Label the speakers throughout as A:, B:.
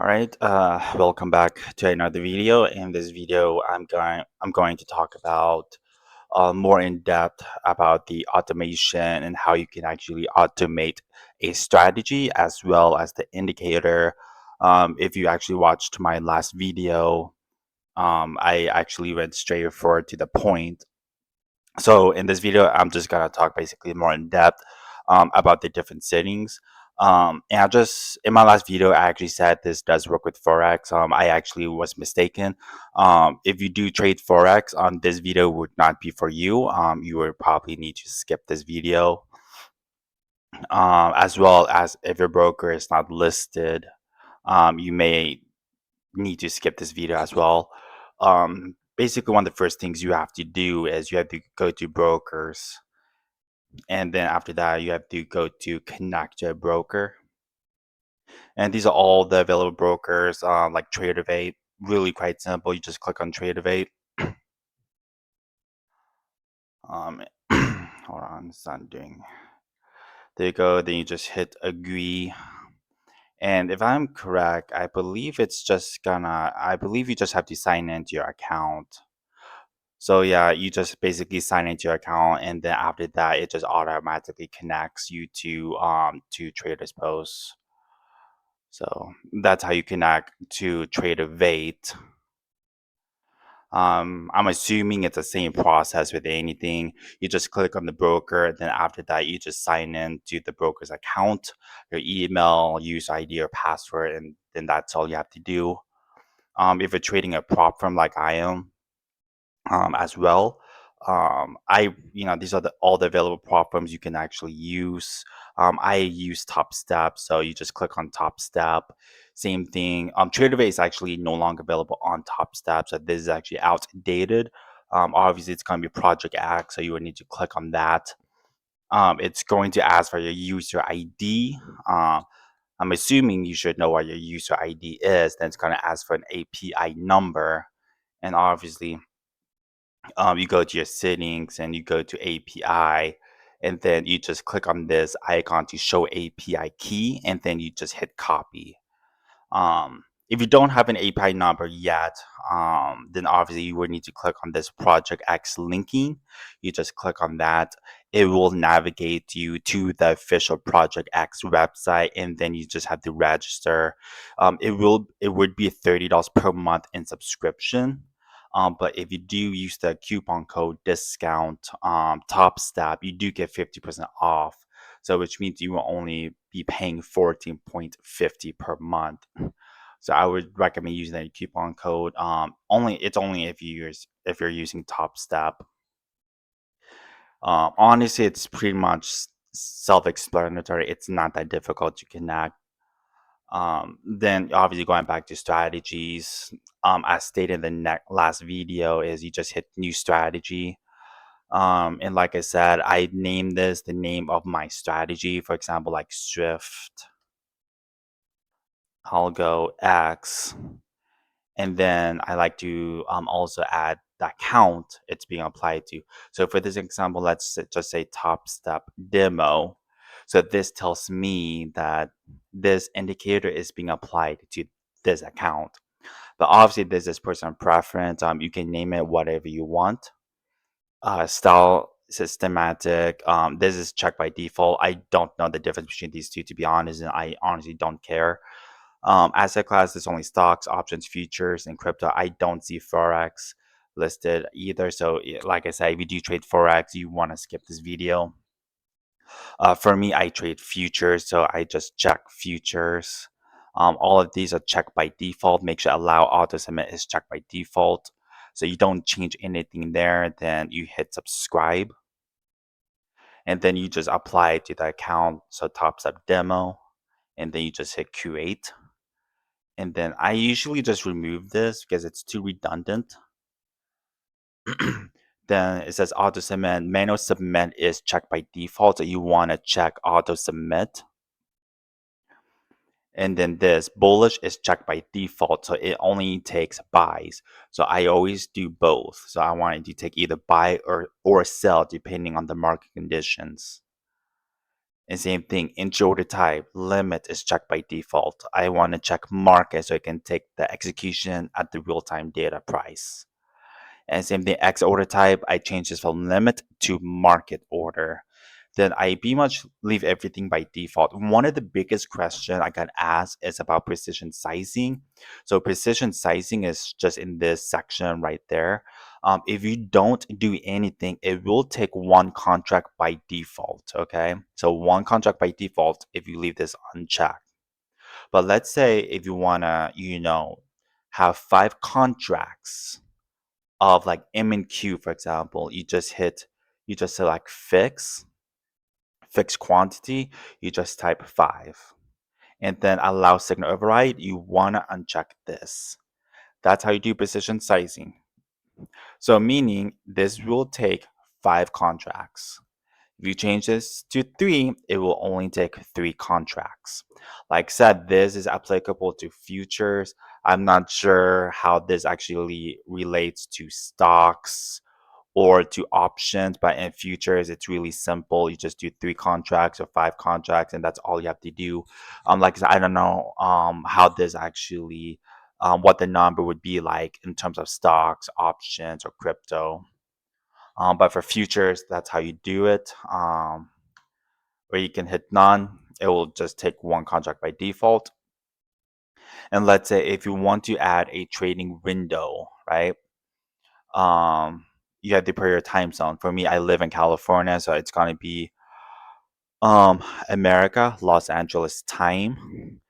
A: All right, welcome back to another video. In this video, I'm going to talk about more in depth about the automation and how you can actually automate a strategy as well as the indicator. If you actually watched my last video, I actually went straight forward to the point. So in this video, I'm just gonna talk basically more in depth about the different settings. And I just in my last video, I actually said this does work with Forex. I actually was mistaken. If you do trade Forex, this video would not be for you. You would probably need to skip this video, as well as if your broker is not listed, you may need to skip this video as well. Basically, one of the first things you have to do is you have to go to brokers, and then after that you have to go to connect to a broker, and these are all the available brokers, like Tradeovate. Really quite simple. You just click on Tradeovate. um Hold on, it's not doing. There you go. Then you just hit agree, and if I'm correct, I believe you just have to sign into your account. So yeah, you just basically sign into your account, and then after that, it just automatically connects you to Traders Post. So that's how you connect to Tradeovate. I'm assuming it's the same process with anything. You just click on the broker, then after that, you just sign in to the broker's account, your email, user ID, or password, and then that's all you have to do. If you're trading a prop firm like I am, as well. These are all the available platforms you can actually use. I use Top Step, so you just click on Top Step. Same thing. Tradeovate is actually no longer available on Top Step, so this is actually outdated. Obviously, it's going to be Project X, so you would need to click on that. It's going to ask for your user ID. I'm assuming you should know what your user ID is. Then it's going to ask for an API number, and obviously you go to your settings and you go to API, and then you just click on this icon to show API key, and then you just hit copy. If you don't have an API number yet, then obviously you would need to click on this Project X linking. You just click on that. It will navigate you to the official Project X website, and then you just have to register. It would be $30 per month in subscription. But if you do use the coupon code discount top step, you do get 50% off. So which means you will only be paying 14.50 per month. So I would recommend using that coupon code. Only if you're using Top Step. Honestly, it's pretty much self-explanatory. It's not that difficult to connect. Then obviously going back to strategies, as stated in the last video, is you just hit new strategy. And like I said, I named this the name of my strategy. For example, like Swift, Algo X, and then I like to also add the account it's being applied to. So for this example, just say Top Step Demo. So this tells me that this indicator is being applied to this account. But obviously, this is personal preference. You can name it whatever you want. Style, systematic. This is checked by default. I don't know the difference between these two, to be honest, and I honestly don't care. Asset class is only stocks, options, futures, and crypto. I don't see Forex listed either. So, like I said, if you do trade Forex, you want to skip this video. For me, I trade futures, so I just check futures. All of these are checked by default. Make sure allow auto submit is checked by default. So you don't change anything there. Then you hit subscribe, and then you just apply it to the account. So Top Step Demo, and then you just hit create. And then I usually just remove this because it's too redundant. Then it says auto submit. Manual submit is checked by default, so you want to check auto submit. And then this bullish is checked by default, so it only takes buys. So I always do both. So I wanted to take either buy or sell depending on the market conditions. And same thing, entry order type, limit is checked by default. I want to check market so I can take the execution at the real-time data price. And same thing, X order type, I change this from limit to market order. Then I pretty much leave everything by default. One of the biggest questions I got asked is about precision sizing. So precision sizing is just in this section right there. If you don't do anything, it will take one contract by default. Okay, so one contract by default if you leave this unchecked. But let's say if you wanna, have five contracts of like M and Q, for example, you just select fixed quantity, you just type 5. And then allow signal override, you want to uncheck this. That's how you do precision sizing. So meaning this will take 5 contracts. If you change this to 3, it will only take 3 contracts. Like I said, this is applicable to futures. I'm not sure how this actually relates to stocks or to options, but in futures, it's really simple. You just do 3 contracts or 5 contracts, and that's all you have to do. Like I said, I don't know how this actually, what the number would be like in terms of stocks, options, or crypto. But for futures, that's how you do it. Or you can hit none. It will just take one contract by default. And let's say if you want to add a trading window, right? Um, you have to put your time zone. For me, I live in California, so it's gonna be America, Los Angeles time.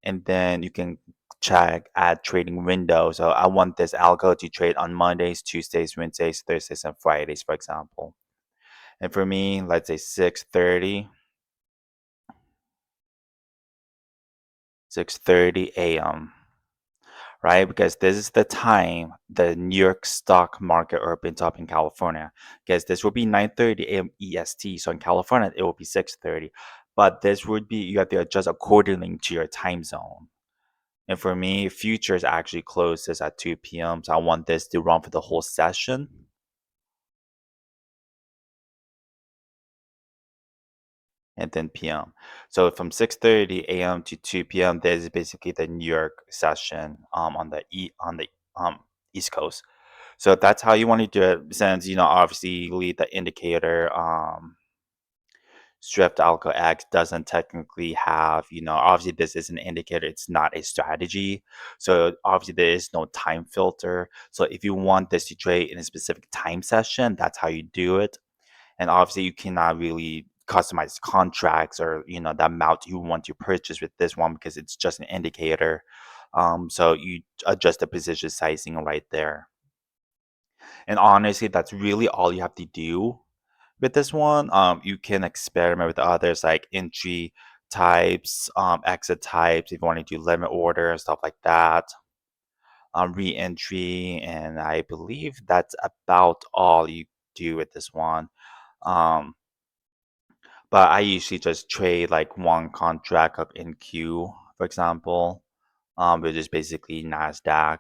A: And then you can check add trading window. So I want this algo to trade on Mondays, Tuesdays, Wednesdays, Thursdays, and Fridays, for example. And for me, let's say 6:30 a.m., right? Because this is the time the New York stock market opens up in California. Because this will be 9:30 a.m. EST. So in California, it will be 6:30. But this would be, you have to adjust accordingly to your time zone. And for me, futures actually closes at 2 p.m. So I want this to run for the whole session. And then p.m. So from 6:30 a.m. to 2 p.m., this is basically the New York session on the East Coast. So that's how you want to do it. Since obviously the indicator Swift Algo X doesn't technically have, obviously this is an indicator, it's not a strategy. So obviously there is no time filter. So if you want this to trade in a specific time session, that's how you do it. And obviously you cannot really customize contracts or the amount you want to purchase with this one because it's just an indicator. So you adjust the position sizing right there. And honestly, that's really all you have to do with this one. You can experiment with others like entry types, exit types, if you want to do limit order, stuff like that. Re-entry, and I believe that's about all you do with this one. Um, but I usually just trade like one contract of NQ, for example, which is basically NASDAQ,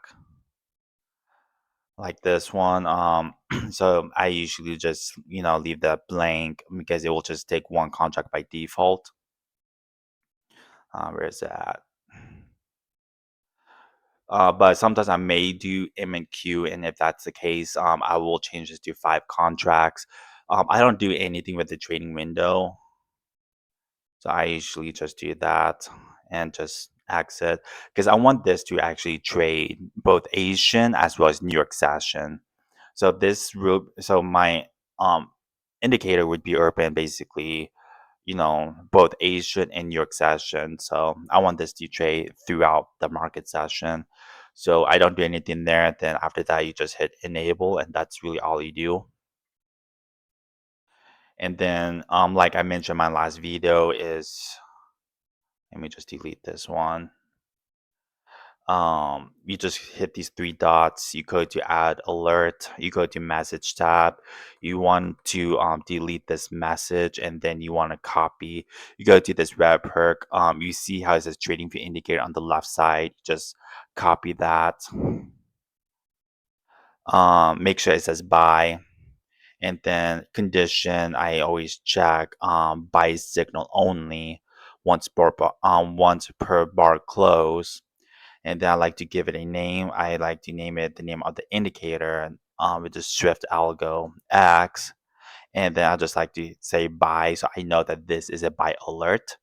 A: like this one. So I usually just, leave that blank because it will just take one contract by default. Where is that? But sometimes I may do M and Q, and if that's the case, I will change this to 5 contracts. I don't do anything with the trading window. So I usually just do that and just exit because I want this to actually trade both Asian as well as New York session. So so my um indicator would be open basically, both Asian and New York session. So I want this to trade throughout the market session. So I don't do anything there. Then after that, you just hit enable, and that's really all you do. And then, like I mentioned, my last video is, let me just delete this one. You just hit these 3 dots, you go to add alert, you go to message tab, you want to delete this message, and then you want to copy, you go to this red perk, you see how it says trading view indicator on the left side, just copy that, make sure it says buy, And then condition, I always check buy signal only once per bar close. And then I like to give it a name. I like to name it the name of the indicator, which is Swift Algo X. And then I just like to say buy, so I know that this is a buy alert.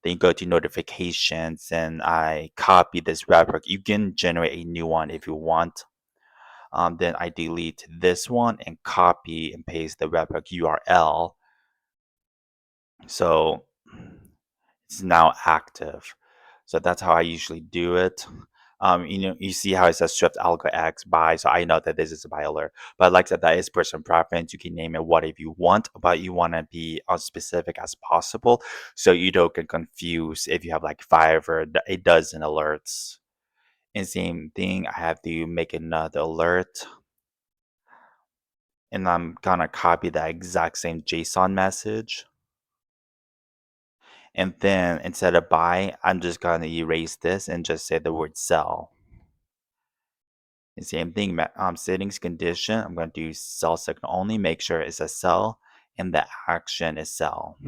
A: Then you go to notifications and I copy this webhook. You can generate a new one if you want. Then I delete this one and copy and paste the webhook URL. So it's now active. So that's how I usually do it. You see how it says Swift Algo X buy, so I know that this is a buy alert. But like I said, that is person preference. You can name it whatever you want, but you want to be as specific as possible so you don't get confused if you have like 5 or a dozen alerts. And same thing, I have to make another alert, and I'm gonna copy that exact same JSON message. And then instead of buy, I'm just gonna erase this and just say the word sell. And same thing, settings condition, I'm gonna do sell signal only, make sure it's a sell, and the action is sell.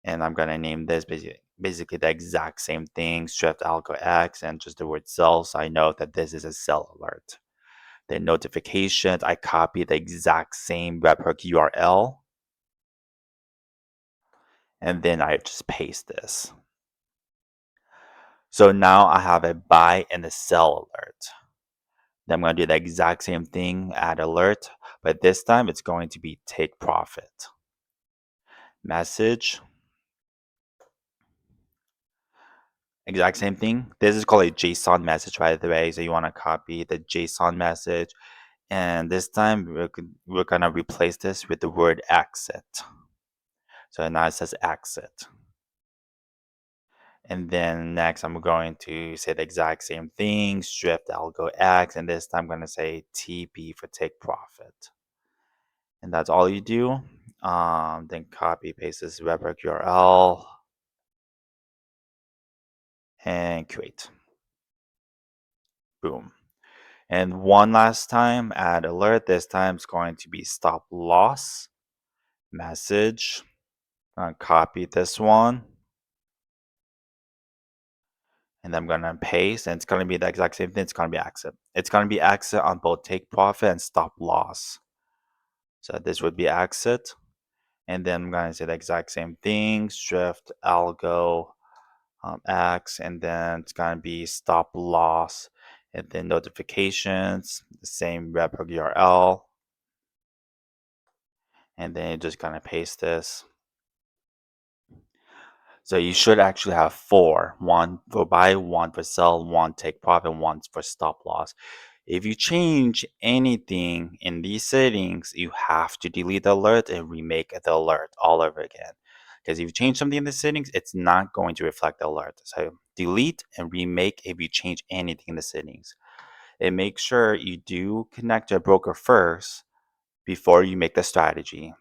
A: And I'm gonna name this basically the exact same thing, Swift Algo X, and just the word sell, so I know that this is a sell alert. Then notifications, I copy the exact same webhook URL, and then I just paste this. So now I have a buy and a sell alert. Then I'm going to do the exact same thing, add alert, but this time it's going to be take profit. Message, exact same thing. This is called a JSON message, by the way. So you want to copy the JSON message. And this time we're going to replace this with the word exit. So now it says exit. And then next I'm going to say the exact same thing, Swift Algo X, and this time I'm going to say TP for take profit. And that's all you do. Then copy paste this webhook URL and create. Boom. And one last time, add alert. This time it's going to be stop loss message. Copy this one. And I'm going to paste, and it's going to be the exact same thing. It's going to be exit. It's going to be exit on both take profit and stop loss. So this would be exit. And then I'm going to say the exact same thing, Swift Algo X, and then it's going to be stop loss, and then notifications, the same webhook URL, and then you're just going to paste this. So you should actually have 4, one for buy, one for sell, one take profit, one for stop loss. If you change anything in these settings, you have to delete the alert and remake the alert all over again. Because if you change something in the settings, it's not going to reflect the alert. So delete and remake if you change anything in the settings. And make sure you do connect to a broker first before you make the strategy.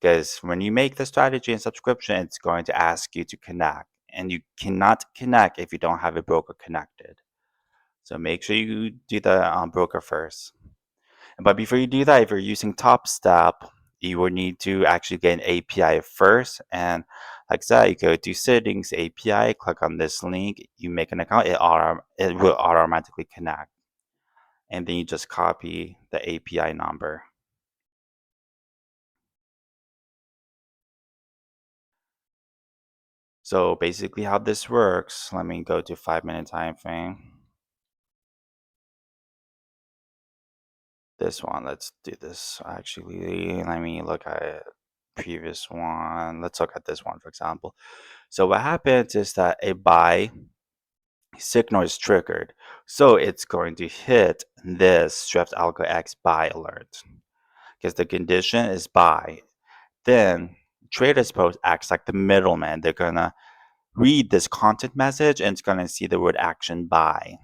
A: Because when you make the strategy and subscription, it's going to ask you to connect. And you cannot connect if you don't have a broker connected. So make sure you do the broker first. But before you do that, if you're using Top Step, you will need to actually get an API first. And like I said, you go to settings, API, click on this link, you make an account, it will automatically connect. And then you just copy the API number. So basically how this works, let me go to 5-minute time frame. This one, let's do this. Actually, let me look at previous one. Let's look at this one, for example. So what happens is that a buy signal is triggered. So it's going to hit this Swift Algo X buy alert because the condition is buy. Then traders post acts like the middleman. They're gonna read this content message and it's gonna see the word action buy.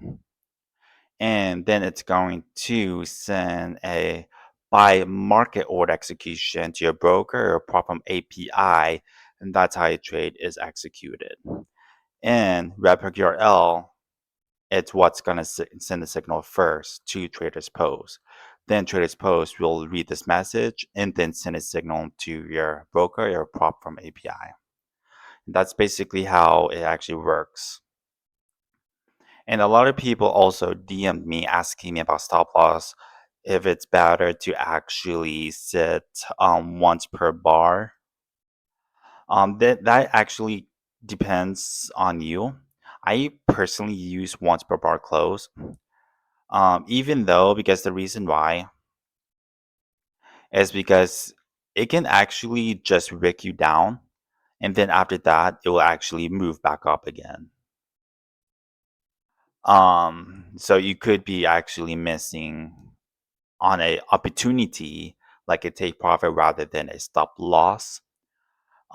A: And then it's going to send a buy market order execution to your broker or platform API, and that's how a trade is executed. And webhook URL, it's what's going to send the signal first to traders post. Then Traders Post will read this message and then send a signal to your broker or prop from API. That's basically how it actually works. And a lot of people also DM'd me asking me about stop loss, if it's better to actually sit once per bar. That actually depends on you. I personally use once per bar close. Even though, because the reason why is because it can actually just wick you down, and then after that, it will actually move back up again. So you could be actually missing on a opportunity like a take profit rather than a stop loss.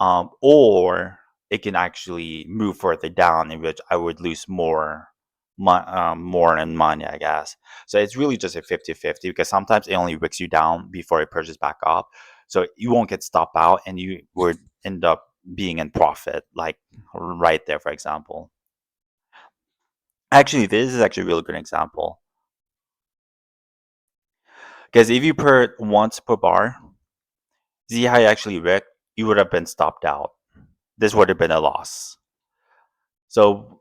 A: Or it can actually move further down, in which I would lose more in money, I guess. So it's really just a 50-50 because sometimes it only wicks you down before it purchases back up. So you won't get stop out and you would end up being in profit, like right there, for example. Actually, this is actually a really good example. Because if you put once per bar, see how you actually wick, you would have been stopped out. This would have been a loss. So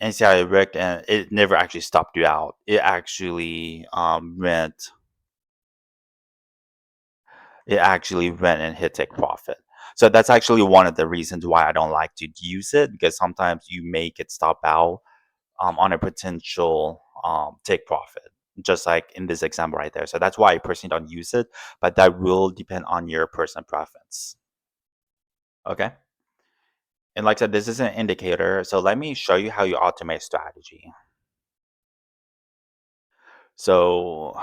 A: NCI wrecked and it never actually stopped you out. It actually went and hit take profit. So that's actually one of the reasons why I don't like to use it, because sometimes you may get stopped out on a potential take profit, just like in this example right there. So that's why I personally don't use it, but that will depend on your personal preference. Okay. And like I said, this is an indicator. So let me show you how you automate strategy. So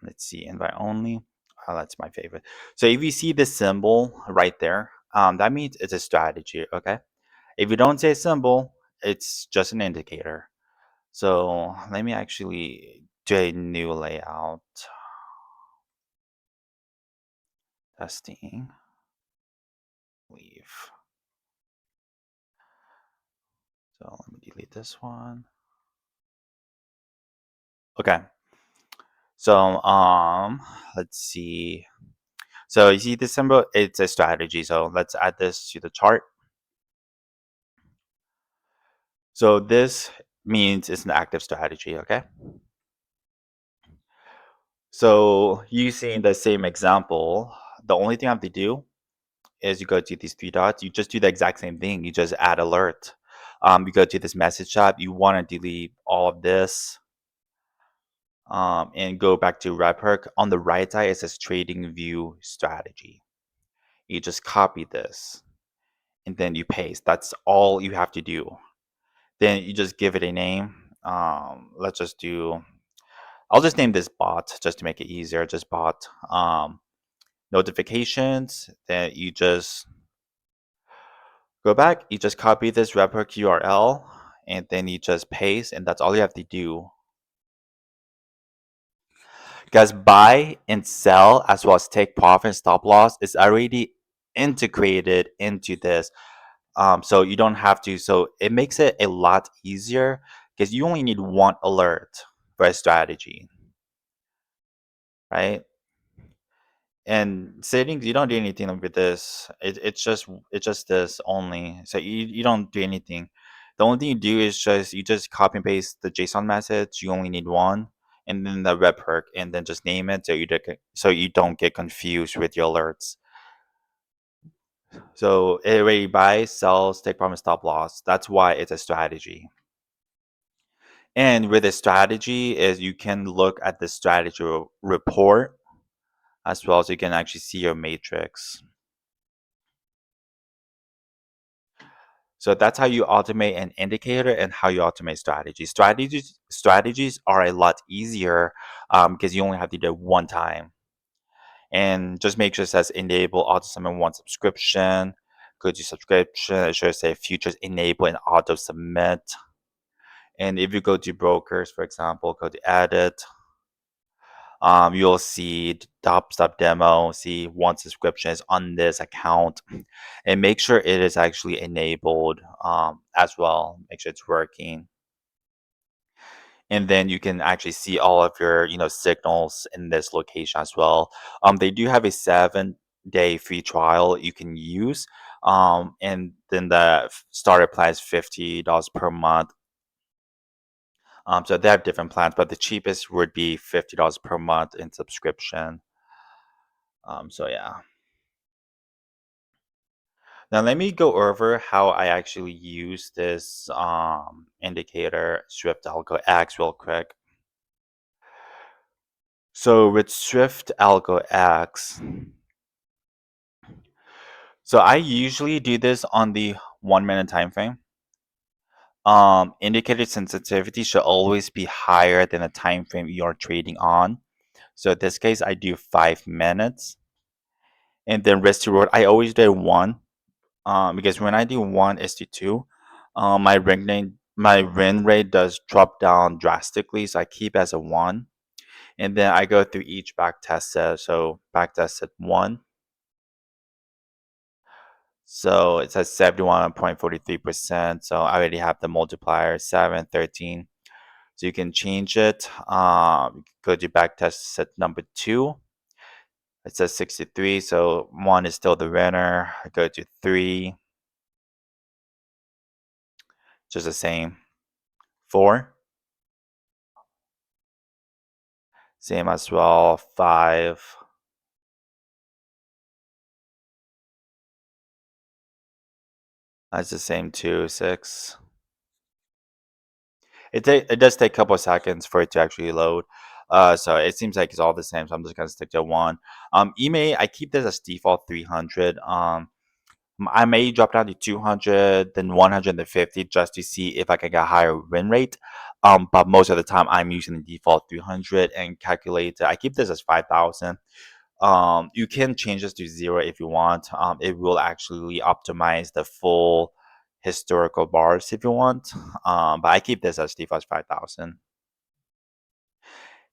A: let's see, invite only. Oh, that's my favorite. So if you see this symbol right there, that means it's a strategy. Okay. If you don't say symbol, it's just an indicator. So let me actually do a new layout. Testing. Leave. So let me delete this one. Okay. So let's see. So you see this symbol, it's a strategy. So let's add this to the chart. So this means it's an active strategy, okay? So using the same example, the only thing I have to do is you go to these three dots, you just do the exact same thing. You just add alert. You go to this message tab, you want to delete all of this and go back to Redperk. On the right side, it says trading view strategy. You just copy this and then you paste. That's all you have to do. Then you just give it a name. Let's just do, I'll just name this bot just to make it easier. Just bot notifications. Then you just go back. You just copy this repo URL and then you just paste, and that's all you have to do. Because buy and sell as well as take profit and stop loss is already integrated into this. So you don't have to. So it makes it a lot easier because you only need one alert for a strategy, right? And settings, you don't do anything with this. It's just this only. So you don't do anything. The only thing you do is just you just copy and paste the JSON message. You only need one, and then the webhook, and then just name it so you don't get confused with your alerts. So it already buys, sells, take profit, stop loss. That's why it's a strategy. And with a strategy is you can look at the strategy report as well as you can actually see your matrix. So that's how you automate an indicator and how you automate strategies. Strategies are a lot easier because you only have to do it one time. And just make sure it says enable auto submit one subscription. Go to subscription. It should say futures enable and auto submit. And if you go to brokers, for example, go to edit. You'll see top step demo, see one subscription is on this account, and make sure it is actually enabled as well. Make sure it's working. and then you can actually see all of your signals in this location as well. They do have a 7-day free trial you can use, and then the starter plan is $50 per month. So they have different plans, but the cheapest would be $50 per month in subscription. So yeah. Now let me go over how I actually use this indicator Swift Algo X real quick. So with Swift Algo X, so I usually do this on the 1 minute time frame. Indicator sensitivity should always be higher than the time frame you're trading on. So in this case, I do 5 minutes. And then risk to reward, I always do one. Because when I do 1:2, my win rate does drop down drastically. So I keep as a one. And then I go through each back test set. So back test set one. So it says 71.43%. So I already have the multiplier 7, 13. So you can change it. Go to back test set number two. It says 63. So one is still the winner. I go to three. Just the same. Four. Same as well. Five. That's the same too. Six. It does take a couple of seconds for it to actually load. So it seems like it's all the same. So I'm just gonna stick to one. Email, I keep this as default 300. I may drop down to 200, then 150 just to see if I can get a higher win rate. But most of the time I'm using the default 300 and calculate. I keep this as 5,000. You can change this to zero if you want. It will actually optimize the full historical bars if you want. But I keep this as default 5,000.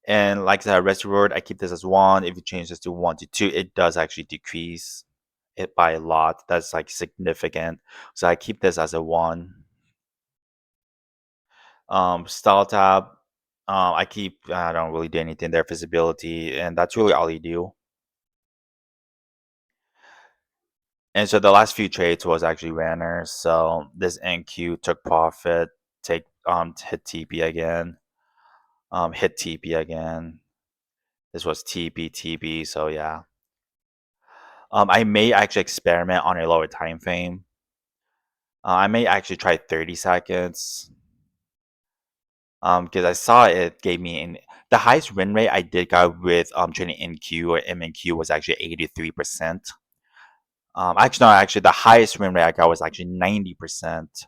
A: And like I said, rest reward, I keep this as one. If you change this to one to two, it does actually decrease it by a lot. That's like significant. So I keep this as a one. Style tab, I don't really do anything there. Visibility, and that's really all you do. And so the last few trades was actually runners. So this NQ took profit, take hit TP again, hit TP again. This was TP TP. So yeah, I may actually experiment on a lower time frame. I may actually try 30 seconds. Because I saw it gave me the highest win rate I did got with trading NQ or MNQ was actually 83%. Actually, no, actually the highest win rate I got was actually 90%.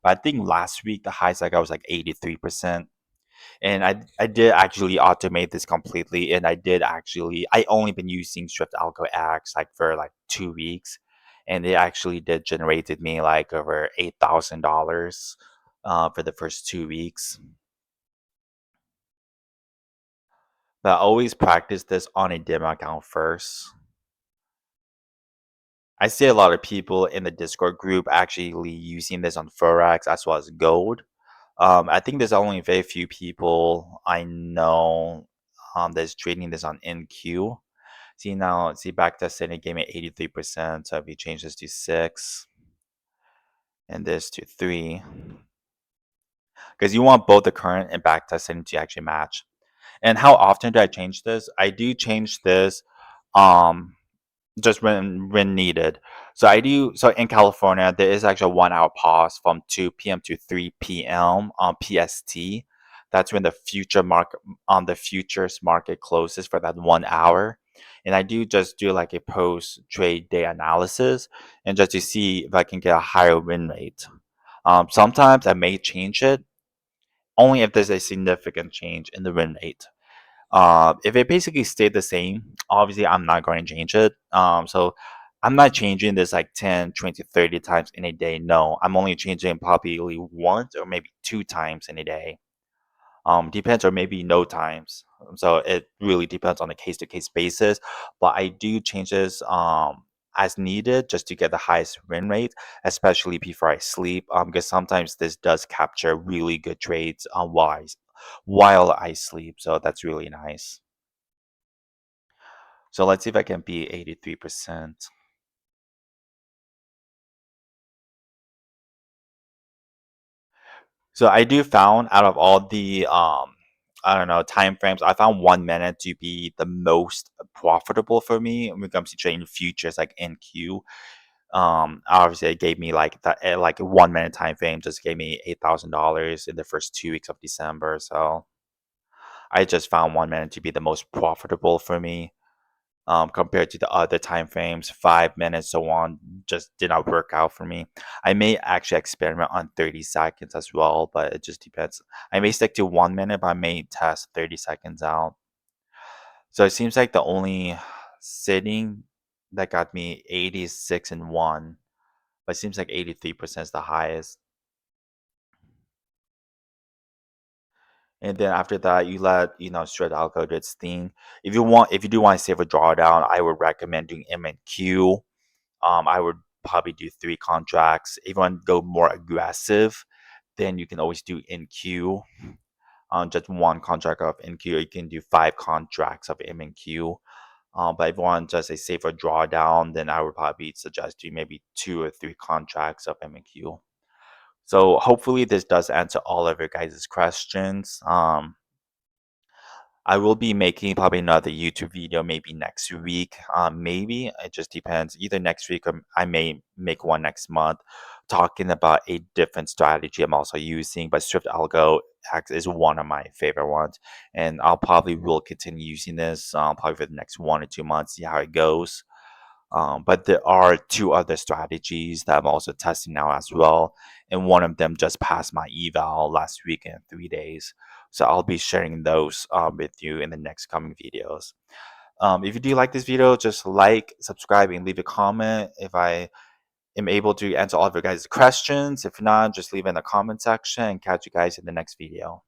A: But I think last week the highest I got was like 83%. And I did actually automate this completely. And I only been using Swift Algo X like for like 2 weeks. And it actually did generated me like over $8,000 for the first 2 weeks. But I always practice this on a demo account first. I see a lot of people in the Discord group actually using this on Forex as well as gold. I think there's only very few people I know that's trading this on NQ. See now, see back testing it gave me 83%. So if you change this to 6 and this to 3, because you want both the current and back testing to actually match. And how often do I change this? I do change this um just when needed. So I do. So in California, there is actually a 1 hour pause from 2 p.m. to 3 p.m. on PST. That's when the futures market closes for that 1 hour. And I do just do like a post trade day analysis and just to see if I can get a higher win rate. Sometimes I may change it only if there's a significant change in the win rate. If it basically stayed the same, obviously I'm not going to change it. So I'm not changing this like 10, 20, 30 times in a day. No, I'm only changing probably once or maybe two times in a day. Depends, or maybe no times. So it really depends on a case to case basis. But I do change this as needed just to get the highest win rate, especially before I sleep. Because sometimes this does capture really good trades while while I sleep. So that's really nice. So let's see if I can beat 83%. So I do found out of all the I don't know time frames, I found 1 minute to be the most profitable for me when it comes to trading futures like NQ. Obviously it gave me like that like a 1 minute time frame just gave me $8,000 in the first 2 weeks of December. So I just found 1 minute to be the most profitable for me. Compared to the other time frames, 5 minutes, so on, just did not work out for me. I may actually experiment on 30 seconds as well, but it just depends. I may stick to 1 minute, but I may test 30 seconds out. So it seems like the only sitting that got me 86 and 1, but it seems like 83% is the highest. And then after that, you let straight algo do its thing. If you do want to save a drawdown, I would recommend doing M and Q. I would probably do 3 contracts. If you want to go more aggressive, then you can always do NQ. Just 1 contract of NQ. You can do 5 contracts of MNQ. But if you want just a safer drawdown, then I would probably suggest you maybe 2 or 3 contracts of MNQ. So hopefully this does answer all of your guys' questions. I will be making probably another YouTube video maybe next week. Maybe it just depends. Either next week or I may make one next month talking about a different strategy I'm also using. But Swift Algo X is one of my favorite ones. And I'll probably will continue using this probably for the next 1 or 2 months, see how it goes. But there are 2 other strategies that I'm also testing now as well. And one of them just passed my eval last week in 3 days. So I'll be sharing those with you in the next coming videos. If you do like this video, just like, subscribe, and leave a comment if I am able to answer all of your guys' questions. If not, just leave it in the comment section and catch you guys in the next video.